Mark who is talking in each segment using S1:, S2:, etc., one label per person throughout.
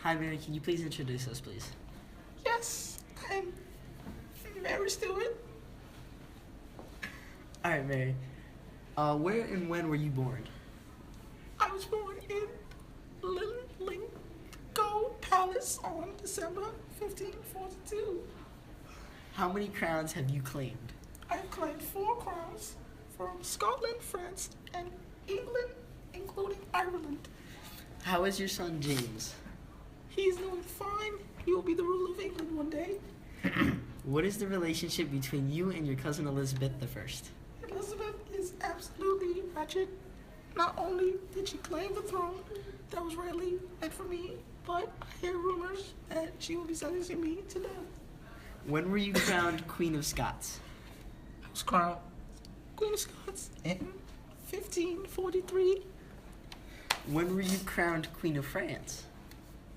S1: Hi, Mary. Can you please introduce us, please?
S2: Yes, I'm Mary Stewart.
S1: All right, Mary. Where and when were you born?
S2: I was born in Linlithgow Palace on December 1542.
S1: How many crowns have you claimed?
S2: I've claimed 4 crowns from Scotland, France, and England, including Ireland.
S1: How is your son James?
S2: He's doing fine. He will be the ruler of England one day.
S1: What is the relationship between you and your cousin Elizabeth I?
S2: Elizabeth is absolutely wretched. Not only did she claim the throne that was rightly meant for me, but I hear rumors that she will be sentencing me to death.
S1: When were you crowned Queen of Scots?
S2: I was crowned Queen of Scots in 1543.
S1: When were you crowned Queen of France?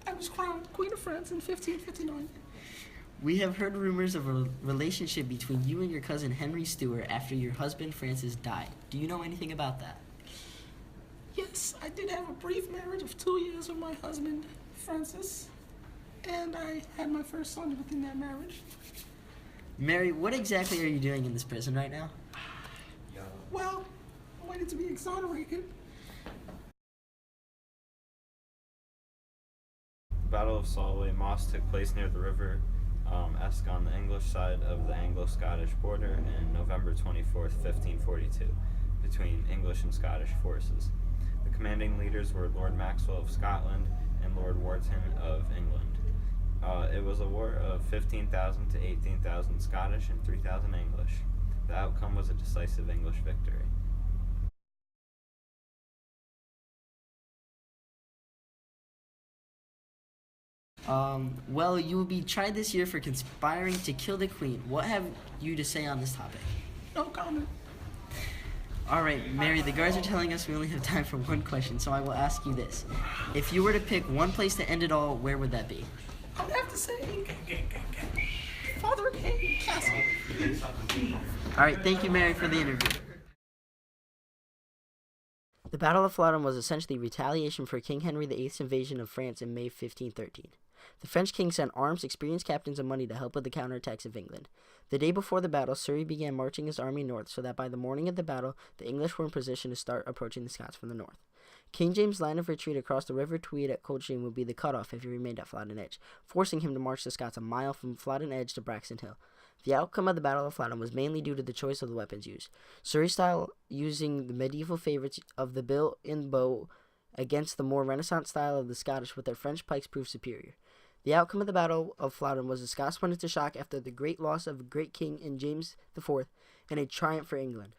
S2: I was crowned Queen of France in 1559.
S1: We have heard rumors of a relationship between you and your cousin Henry Stuart after your husband Francis died. Do you know anything about that?
S2: Yes, I did have a brief marriage of 2 years with my husband, Francis, and I had my first son within that marriage.
S1: Mary, what exactly are you doing in this prison right now?
S2: Well, I wanted to be exonerated.
S3: The Battle of Solway Moss took place near the river Esk on the English side of the Anglo-Scottish border in November 24th, 1542, between English and Scottish forces. The commanding leaders were Lord Maxwell of Scotland and Lord Wharton of England. It was a war of 15,000 to 18,000 Scottish and 3,000 English. The outcome was a decisive English victory.
S1: Well, you will be tried this year for conspiring to kill the Queen. What have you to say on this topic?
S2: No comment.
S1: All right, Mary, the guards are telling us we only have time for one question, so I will ask you this. If you were to pick one place to end it all, where would that be?
S2: I would have to say Father Kane Castle.
S1: All right, thank you, Mary, for the interview. The Battle of Flodden was essentially retaliation for King Henry VIII's invasion of France in May 1513. The French king sent arms, experienced captains, and money to help with the counterattacks of England. The day before the battle, Surrey began marching his army north so that by the morning of the battle, the English were in position to start approaching the Scots from the north. King James' line of retreat across the River Tweed at Coldstream would be the cutoff if he remained at Flodden Edge, forcing him to march the Scots a mile from Flodden Edge to Braxton Hill. The outcome of the Battle of Flodden was mainly due to the choice of the weapons used. Surrey's style, using the medieval favorites of the bill and bow against the more Renaissance style of the Scottish with their French pikes, proved superior. The outcome of the Battle of Flodden was the Scots went into shock after the great loss of a great king in James IV and a triumph for England.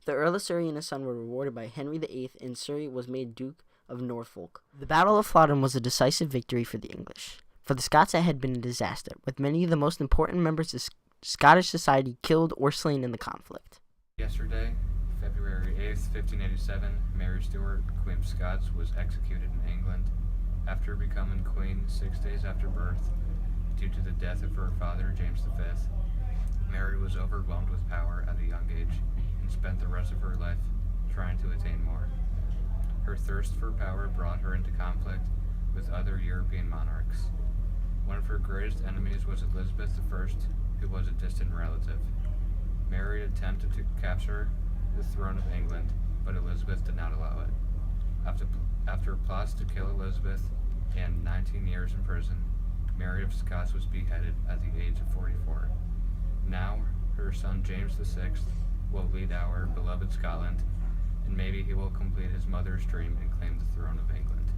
S1: The Earl of Surrey and his son were rewarded by Henry VIII, and Surrey was made Duke of Norfolk. The Battle of Flodden was a decisive victory for the English. For the Scots, it had been a disaster, with many of the most important members of Scottish society killed or slain in the conflict.
S4: Yesterday, February 8th, 1587, Mary Stuart, Queen of Scots, was executed in England after becoming queen 6 days after birth due to the death of her father, James V. Mary was overwhelmed with power at a young age and spent the rest of her life trying to attain more. Her thirst for power brought her into conflict with other European monarchs. One of her greatest enemies was Elizabeth I, who was a distant relative. Mary attempted to capture the throne of England, but Elizabeth did not allow it. After plots to kill Elizabeth and 19 years in prison, Mary of Scots was beheaded at the age of 44. Now, her son James VI will lead our beloved Scotland, and maybe he will complete his mother's dream and claim the throne of England.